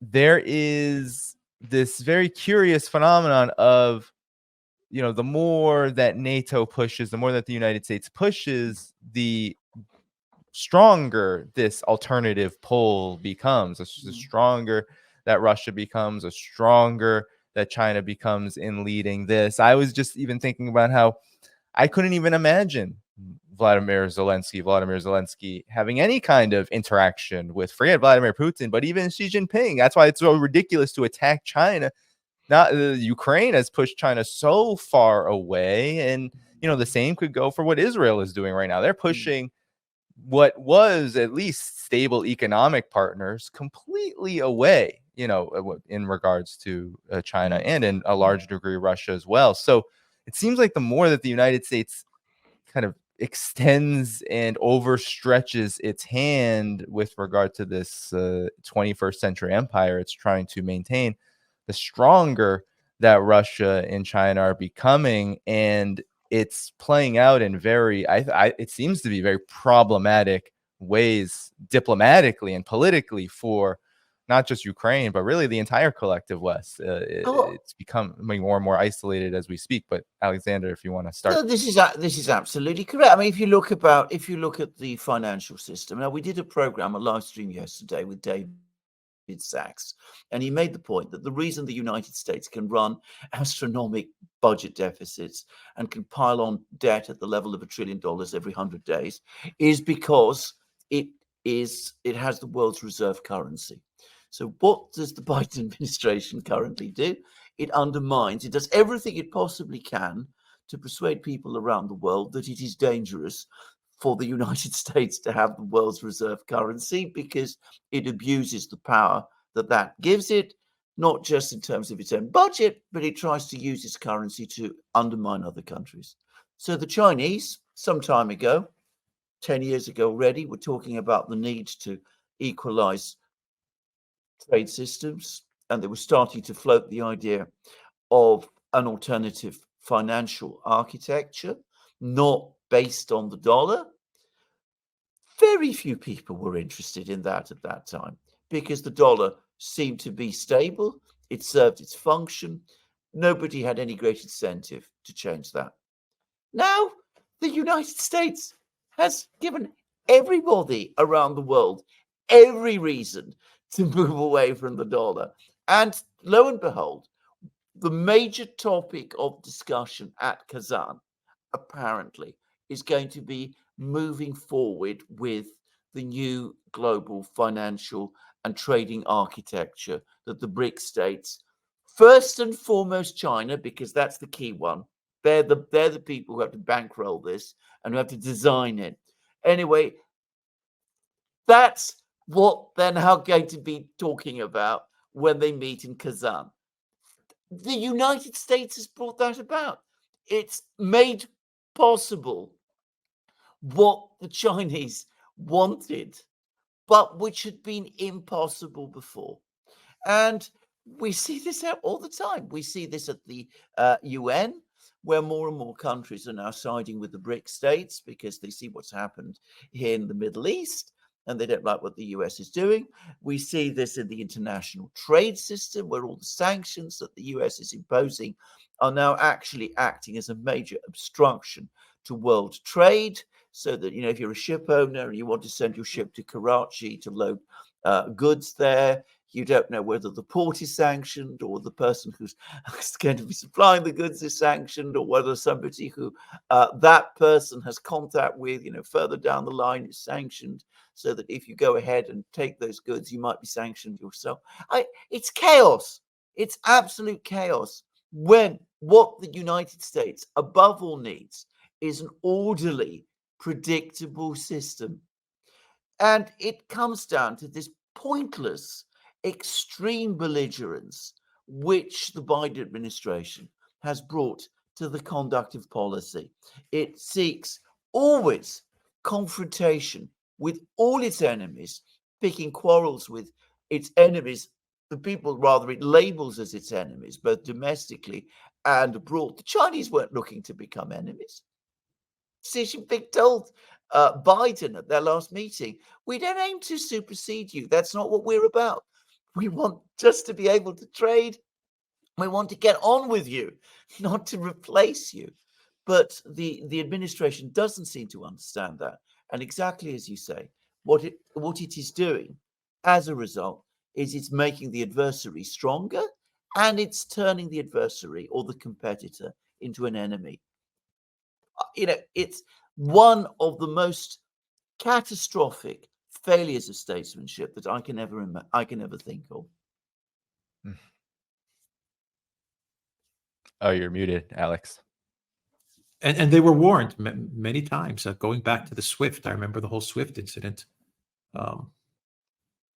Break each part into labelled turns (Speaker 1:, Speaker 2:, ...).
Speaker 1: there is this very curious phenomenon of, the more that NATO pushes, the more that the United States pushes, the stronger this alternative pole becomes, the stronger that Russia becomes, the stronger that China becomes in leading this. I was just even thinking about how I couldn't even imagine Vladimir Zelensky having any kind of interaction with, forget Vladimir Putin, but even Xi Jinping. That's why it's so ridiculous to attack China. Not Ukraine has pushed China so far away, and the same could go for what Israel is doing right now. They're pushing what was at least stable economic partners completely away, in regards to China, and in a large degree Russia as well. So it seems like the more that the United States kind of extends and overstretches its hand with regard to this 21st century empire it's trying to maintain, the stronger that Russia and China are becoming. And it's playing out in it seems to be very problematic ways, diplomatically and politically, for not just Ukraine, but really the entire collective West. It's becoming more and more isolated as we speak. But Alexander, if you want to start.
Speaker 2: No, this is absolutely correct. I mean, if you look at the financial system, now we did a program, a live stream yesterday with David Sachs, and he made the point that the reason the United States can run astronomical budget deficits and can pile on debt at the level of $1 trillion every 100 days is because it has the world's reserve currency. So what does the Biden administration currently do? It does everything it possibly can to persuade people around the world that it is dangerous for the United States to have the world's reserve currency, because it abuses the power that gives it, not just in terms of its own budget, but it tries to use its currency to undermine other countries. So the Chinese, some time ago, 10 years ago already, were talking about the need to equalize trade systems, and they were starting to float the idea of an alternative financial architecture, not based on the dollar. Very few people were interested in that at that time, because the dollar seemed to be stable. It served its function. Nobody had any great incentive to change that. Now, the United States has given everybody around the world every reason to move away from the dollar. And lo and behold, the major topic of discussion at Kazan, apparently, is going to be moving forward with the new global financial and trading architecture that the BRICS states, first and foremost China, because that's the key one. They're the people who have to bankroll this and who have to design it. Anyway, that's what they're now going to be talking about when they meet in Kazan. The United States has brought that about. It's made possible what the Chinese wanted, but which had been impossible before. And we see this out all the time. We see this at the UN, where more and more countries are now siding with the BRICS states because they see what's happened here in the Middle East, and they don't like what the US is doing. We see this in the international trade system, where all the sanctions that the US is imposing are now actually acting as a major obstruction to world trade. So that, if you're a ship owner and you want to send your ship to Karachi to load goods there, you don't know whether the port is sanctioned or the person who's going to be supplying the goods is sanctioned, or whether somebody who that person has contact with, further down the line is sanctioned, so that if you go ahead and take those goods, you might be sanctioned yourself. It's chaos. It's absolute chaos, when what the United States above all needs is an orderly, predictable system. And it comes down to this pointless, extreme belligerence which the Biden administration has brought to the conduct of policy. It seeks always confrontation with all its enemies, picking quarrels with its enemies, the people rather it labels as its enemies, both domestically and abroad. The Chinese weren't looking to become enemies. Xi Jinping told Biden at their last meeting, we don't aim to supersede you. That's not what we're about. We want just to be able to trade. We want to get on with you, not to replace you. But the administration doesn't seem to understand that. And exactly as you say, what it is doing as a result is it's making the adversary stronger, and it's turning the adversary or the competitor into an enemy. It's one of the most catastrophic failures of statesmanship that I can ever think of.
Speaker 1: Oh, you're muted, Alex.
Speaker 3: And they were warned many times. Going back to the SWIFT, I remember the whole SWIFT incident.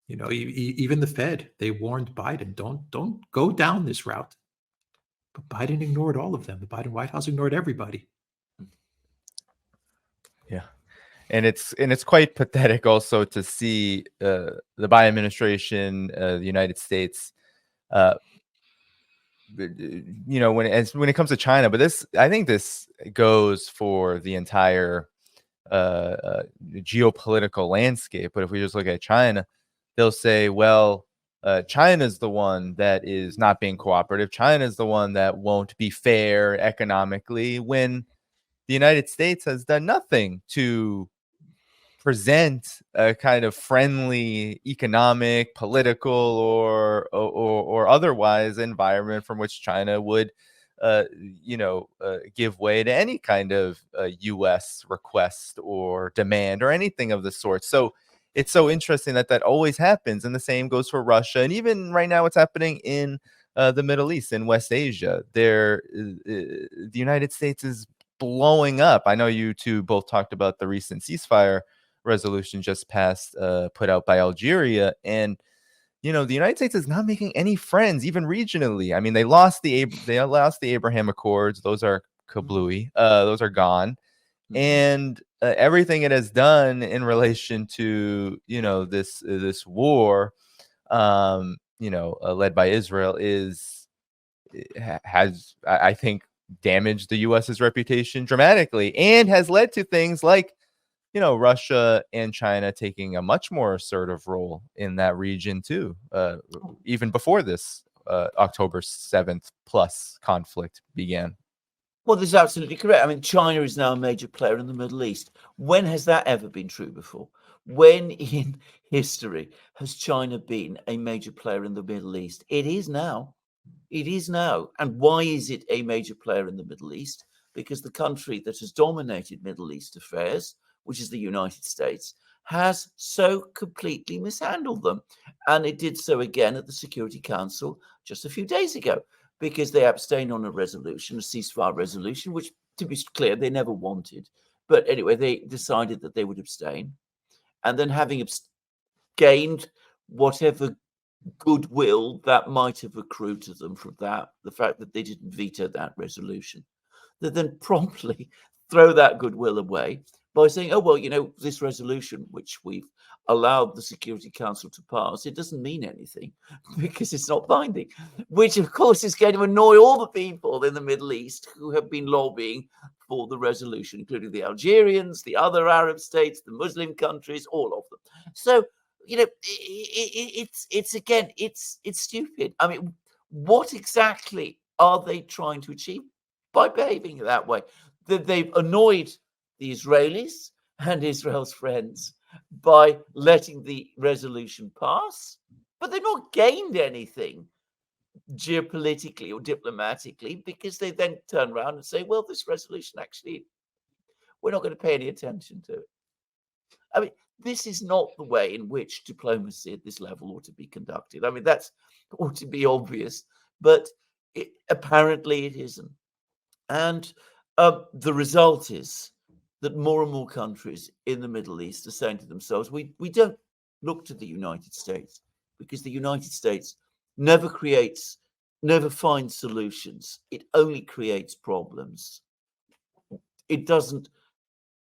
Speaker 3: Even the Fed, they warned Biden, don't go down this route. But Biden ignored all of them. The Biden White House ignored everybody.
Speaker 1: Yeah. And it's quite pathetic also to see the Biden administration, the United States, when it comes to China. But I think this goes for the entire geopolitical landscape. But if we just look at China, they'll say, well, China's the one that is not being cooperative. China's the one that won't be fair economically, when the United States has done nothing to present a kind of friendly economic, political, or otherwise environment from which China would give way to any kind of U.S. request or demand or anything of the sort. So it's so interesting that always happens, and the same goes for Russia, and even right now, what's happening in the Middle East and West Asia. The United States is blowing up. I know you two both talked about the recent ceasefire resolution just passed, put out by Algeria, and the United States is not making any friends, even regionally. I mean, they lost the Abraham Accords; those are kablooey. Those are gone, and everything it has done in relation to this war, led by Israel, has I think damaged the U.S.'s reputation dramatically, and has led to things like Russia and China taking a much more assertive role in that region too, even before this October 7th plus conflict began.
Speaker 2: Well, this is absolutely correct. I mean, China is now a major player in the Middle East. When has that ever been true before? When in history has China been a major player in the Middle East? It is now. It is now. And why is it a major player in the Middle East? Because the country that has dominated Middle East affairs, which is the United States, has so completely mishandled them. And it did so again at the Security Council just a few days ago, because they abstained on a resolution, a ceasefire resolution, which, to be clear, they never wanted. But anyway, they decided that they would abstain. And then, having gained whatever goodwill that might have accrued to them from that, the fact that they didn't veto that resolution, they then promptly throw that goodwill away by saying, oh, well, this resolution, which we've allowed the Security Council to pass, it doesn't mean anything because it's not binding, which, of course, is going to annoy all the people in the Middle East who have been lobbying for the resolution, including the Algerians, the other Arab states, the Muslim countries, all of them. So, it's stupid. I mean, what exactly are they trying to achieve by behaving that way? That they've annoyed the Israelis and Israel's friends by letting the resolution pass, but they've not gained anything geopolitically or diplomatically, because they then turn around and say, well, this resolution, actually, we're not going to pay any attention to it. I mean, this is not the way in which diplomacy at this level ought to be conducted. I mean, that ought to be obvious, but apparently it isn't. And the result is that more and more countries in the Middle East are saying to themselves, we don't look to the United States, because the United States never finds solutions. It only creates problems. It doesn't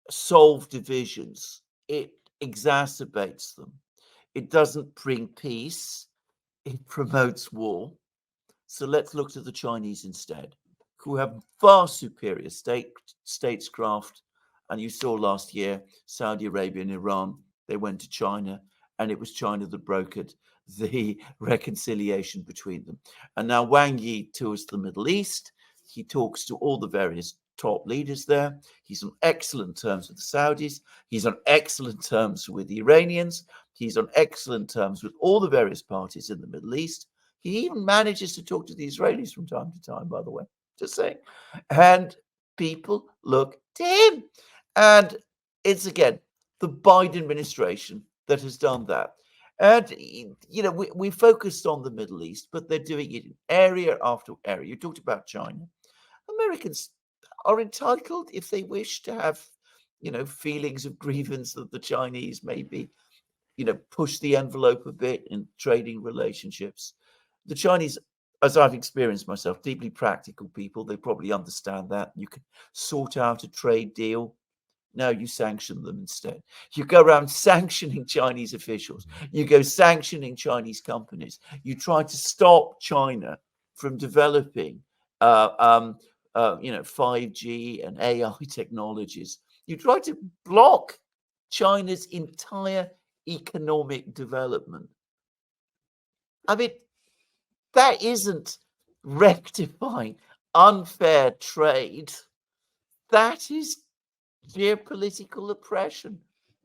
Speaker 2: solve divisions. It exacerbates them. It doesn't bring peace. It promotes war. So let's look to the Chinese instead, who have far superior statecraft. And you saw last year, Saudi Arabia and Iran, they went to China, and it was China that brokered the reconciliation between them. And now Wang Yi tours the Middle East. He talks to all the various top leaders there. He's on excellent terms with the Saudis. He's on excellent terms with the Iranians. He's on excellent terms with all the various parties in the Middle East. He even manages to talk to the Israelis from time to time, by the way, just saying. And people look to him. And it's, again, the Biden administration that has done that. And, you know, we focused on the Middle East, but they're doing it in area after area. You talked about China. Americans are entitled, if they wish, to have, you know, feelings of grievance that the Chinese maybe, you know, push the envelope a bit in trading relationships. The Chinese, as I've experienced myself, deeply practical people. They probably understand that. You can sort out a trade deal. No, you sanction them instead. You go around sanctioning Chinese officials. You go sanctioning Chinese companies. You try to stop China from developing, you know, 5G and AI technologies. You try to block China's entire economic development. I mean, that isn't rectifying unfair trade. That is geopolitical oppression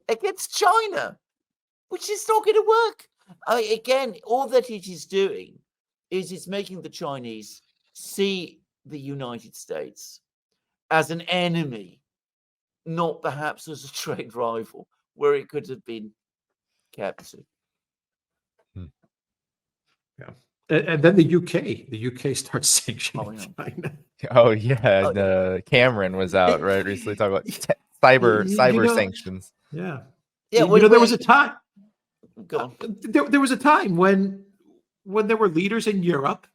Speaker 2: against China, which is not going to work. Again, all that it is doing is it's making the Chinese see the United States as an enemy, not perhaps as a trade rival, where it could have been kept.
Speaker 3: Yeah. And then the UK starts sanctioning China.
Speaker 1: Oh yeah, Cameron was out right recently talking about cyber sanctions.
Speaker 3: Yeah,
Speaker 2: yeah.
Speaker 3: There was a time.
Speaker 2: Go on.
Speaker 3: There was a time when there were leaders in Europe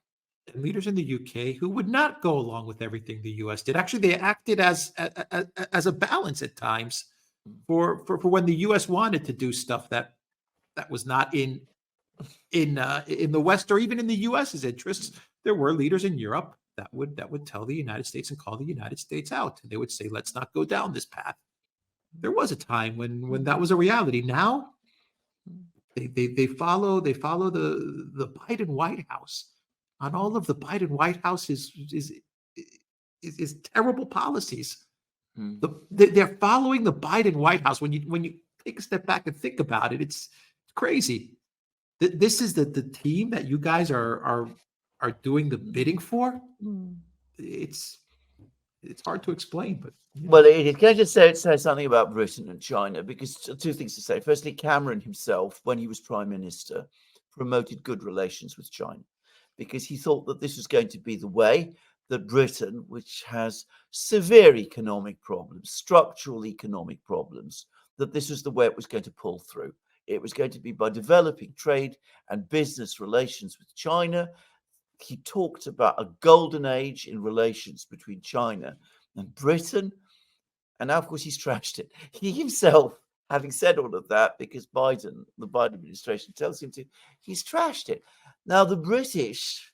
Speaker 3: and leaders in the UK who would not go along with everything the US did. Actually, they acted as a balance at times for when the US wanted to do stuff that was not in the West or even in the US's interests. There were leaders in Europe that would tell the United States and call the United States out. They would say, let's not go down this path. There was a time when that was a reality. Now they follow the Biden White House on all of the Biden White House is terrible policies. They're following the Biden White House. When you take a step back and think about it, it's crazy. This is the team that you guys are doing the bidding for. It's hard to explain, but
Speaker 2: well, can I just say something about Britain and China? Because two things to say. Firstly, Cameron himself, when he was prime minister, promoted good relations with China because he thought that this was going to be the way that Britain, which has severe economic problems, structural economic problems, that this was the way it was going to pull through. It was going to be by developing trade and business relations with China. He talked about a golden age in relations between China and Britain. And now, of course, he's trashed it. He himself, having said all of that, because the Biden administration tells him to, he's trashed it. Now, the British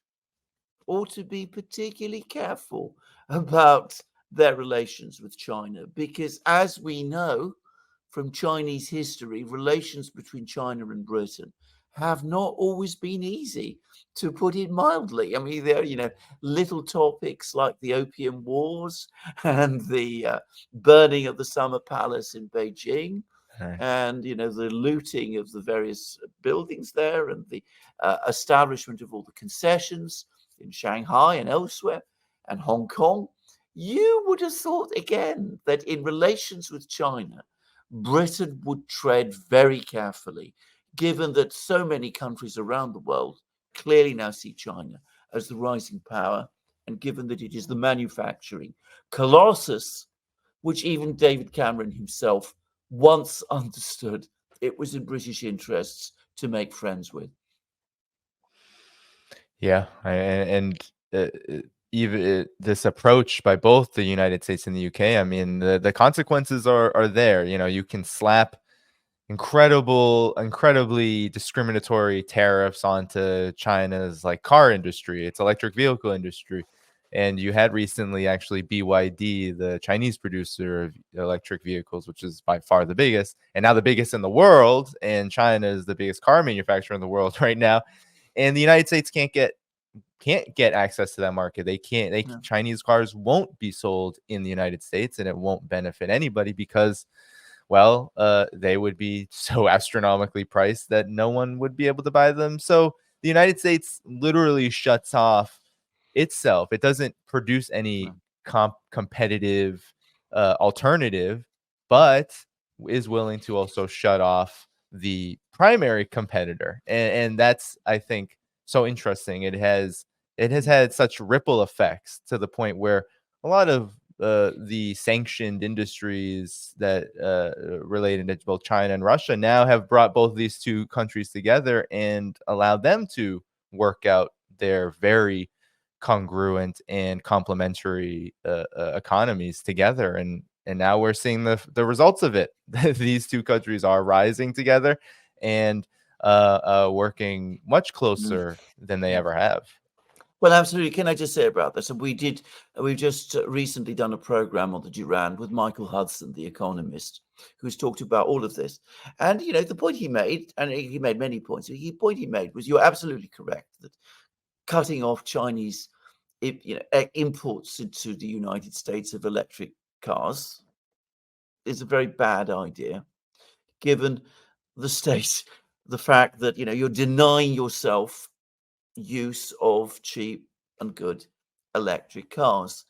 Speaker 2: ought to be particularly careful about their relations with China, because as we know from Chinese history, relations between China and Britain have not always been easy, to put it mildly. I mean, there are, little topics like the Opium Wars and the burning of the Summer Palace in Beijing, and, the looting of the various buildings there, and the establishment of all the concessions in Shanghai and elsewhere, and Hong Kong. You would have thought, again, that in relations with China, Britain would tread very carefully, given that so many countries around the world clearly now see China as the rising power, and given that it is the manufacturing colossus, which even David Cameron himself once understood it was in British interests to make friends with.
Speaker 1: Yeah, even this approach by both the United States and the UK, I mean, the consequences are there. You can slap incredibly discriminatory tariffs onto China's car industry, its electric vehicle industry, And you had recently actually BYD, the Chinese producer of electric vehicles, which is by far the biggest, and now the biggest in the world. And China is the biggest car manufacturer in the world right now. And the United States can't get access to that market. They can't.
Speaker 2: No.
Speaker 1: Chinese cars won't be sold in the United States, and it won't benefit anybody because, well, they would be so astronomically priced that no one would be able to buy them. So the United States literally shuts off itself. It doesn't produce any competitive alternative, but is willing to also shut off the primary competitor. And that's, I think, so interesting. It has had such ripple effects to the point where a lot of the sanctioned industries that related to both China and Russia now have brought both these two countries together and allowed them to work out their very congruent and complementary economies together. And now we're seeing the results of it. These two countries are rising together and working much closer than they ever have.
Speaker 2: Well, absolutely. Can I just say about this? We've just recently done a program on the Duran with Michael Hudson, the economist, who's talked about all of this. And, the point he made, and he made many points, the point he made was, you're absolutely correct that cutting off Chinese imports into the United States of electric cars is a very bad idea, given the fact that, you're denying yourself use of cheap and good electric cars.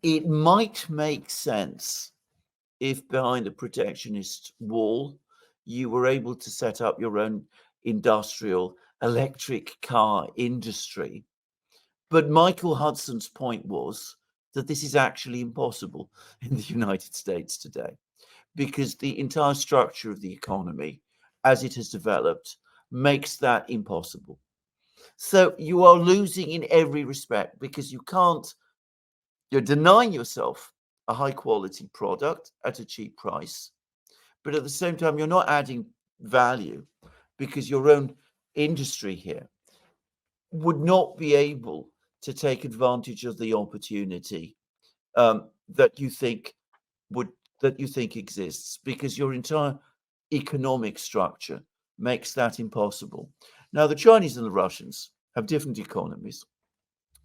Speaker 2: It might make sense if behind a protectionist wall you were able to set up your own industrial electric car industry. But Michael Hudson's point was that this is actually impossible in the United States today, because the entire structure of the economy as it has developed makes that impossible. So you are losing in every respect, because you're denying yourself a high quality product at a cheap price, but at the same time, you're not adding value, because your own industry here would not be able to take advantage of the opportunity that you think exists, because your entire economic structure makes that impossible. Now, the Chinese and the Russians have different economies,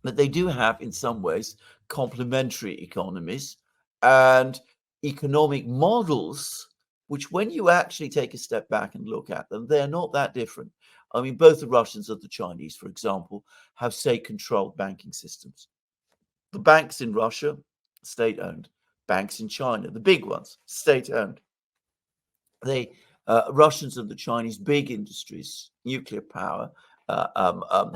Speaker 2: but they do have, in some ways, complementary economies and economic models, which, when you actually take a step back and look at them, they're not that different. I mean, both the Russians and the Chinese, for example, have state-controlled banking systems. The banks in Russia, state-owned. Banks in China, the big ones, state-owned. The Russians and the Chinese, big industries, nuclear power,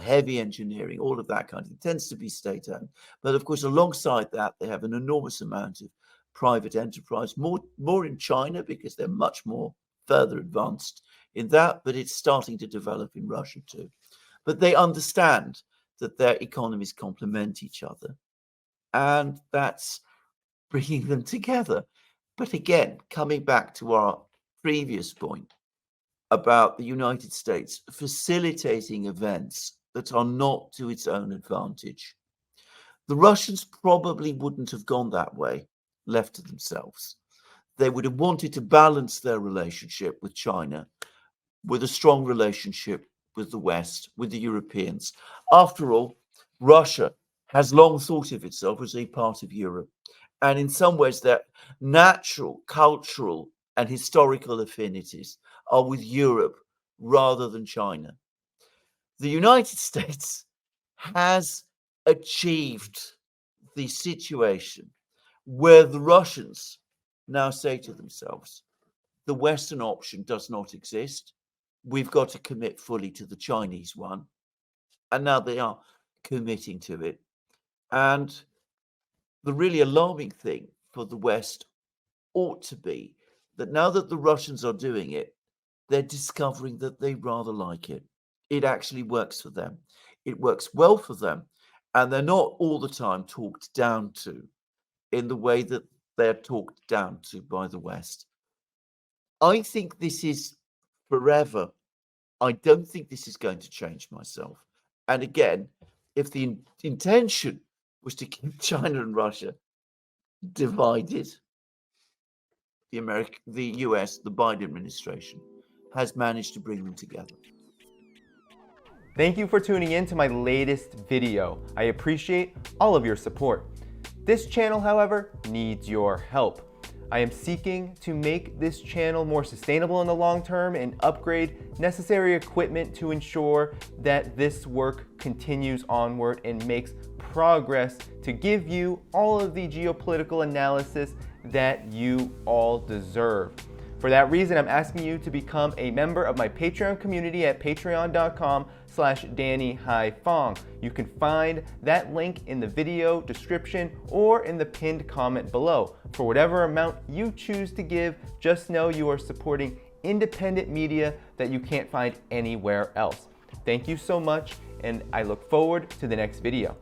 Speaker 2: heavy engineering, all of that kind of thing, tends to be state-owned. But of course, alongside that, they have an enormous amount of private enterprise, more in China, because they're much more further advanced in that, but it's starting to develop in Russia too. But they understand that their economies complement each other, and that's bringing them together. But again, coming back to our previous point about the United States facilitating events that are not to its own advantage, the Russians probably wouldn't have gone that way, left to themselves. They would have wanted to balance their relationship with China with a strong relationship with the West, with the Europeans. After all, Russia has long thought of itself as a part of Europe. And in some ways, their natural, cultural, and historical affinities are with Europe rather than China. The United States has achieved the situation where the Russians now say to themselves, the Western option does not exist. We've got to commit fully to the Chinese one. And now they are committing to it. And the really alarming thing for the West ought to be that now that the Russians are doing it, they're discovering that they rather like it. It actually works for them. It works well for them. And they're not all the time talked down to in the way that they're talked down to by the West. I think this is forever. I don't think this is going to change myself. And again, if the intention was to keep China and Russia divided. The US, the Biden administration, has managed to bring them together.
Speaker 4: Thank you for tuning in to my latest video. I appreciate all of your support. This channel, however, needs your help. I am seeking to make this channel more sustainable in the long term and upgrade necessary equipment to ensure that this work continues onward and makes progress to give you all of the geopolitical analysis that you all deserve. For that reason, I'm asking you to become a member of my Patreon community at patreon.com/DannyDhaiphong. You can find that link in the video description or in the pinned comment below. For whatever amount you choose to give, just know you are supporting independent media that you can't find anywhere else. Thank you so much, and I look forward to the next video.